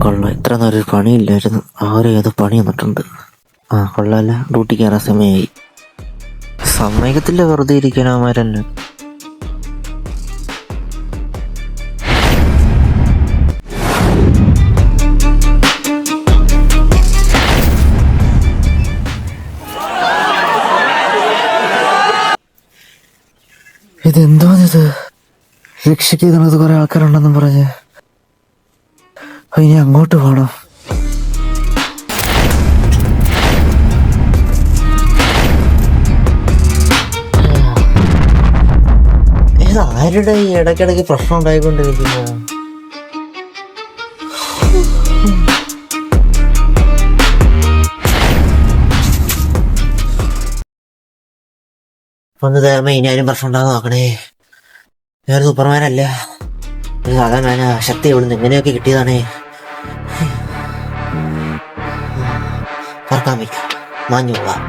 കൊള്ളാം, ഇത്ര നേരം ഒരു പണിയില്ലായിരുന്നു. ആരും ഏതോ പണി വന്നിട്ടുണ്ട്. കൊള്ളാല്ല, ഡ്യൂട്ടി കയറാൻ സമയമായി. സമ്മതിക്കത്തില്ല വെറുതെ ഇരിക്കാൻ അവന്മാരെന്നെ. ഇതെന്തോന്നിത്? രക്ഷിക്കുന്നത് കുറെ ആൾക്കാരുണ്ടെന്നും പറഞ്ഞ് ഇനി അങ്ങോട്ട് പോണം. ആരുടെ ഈ ഇടയ്ക്കിടയ്ക്ക് പ്രശ്നം ഉണ്ടായിക്കൊണ്ടിരിക്കുന്നു? ഒന്ന് തേമ ഇനി ആരും പ്രശ്നം ഉണ്ടാകാൻ നോക്കണേ. ഞാൻ സൂപ്പർമാനല്ല, ഒരു സാധാരണ ശക്തി ഇവിടുന്ന് എങ്ങനെയൊക്കെ കിട്ടിയതാണേ. പറക്കാൻ വയ്ക്കാം, മാഞ്ഞു പോവാം.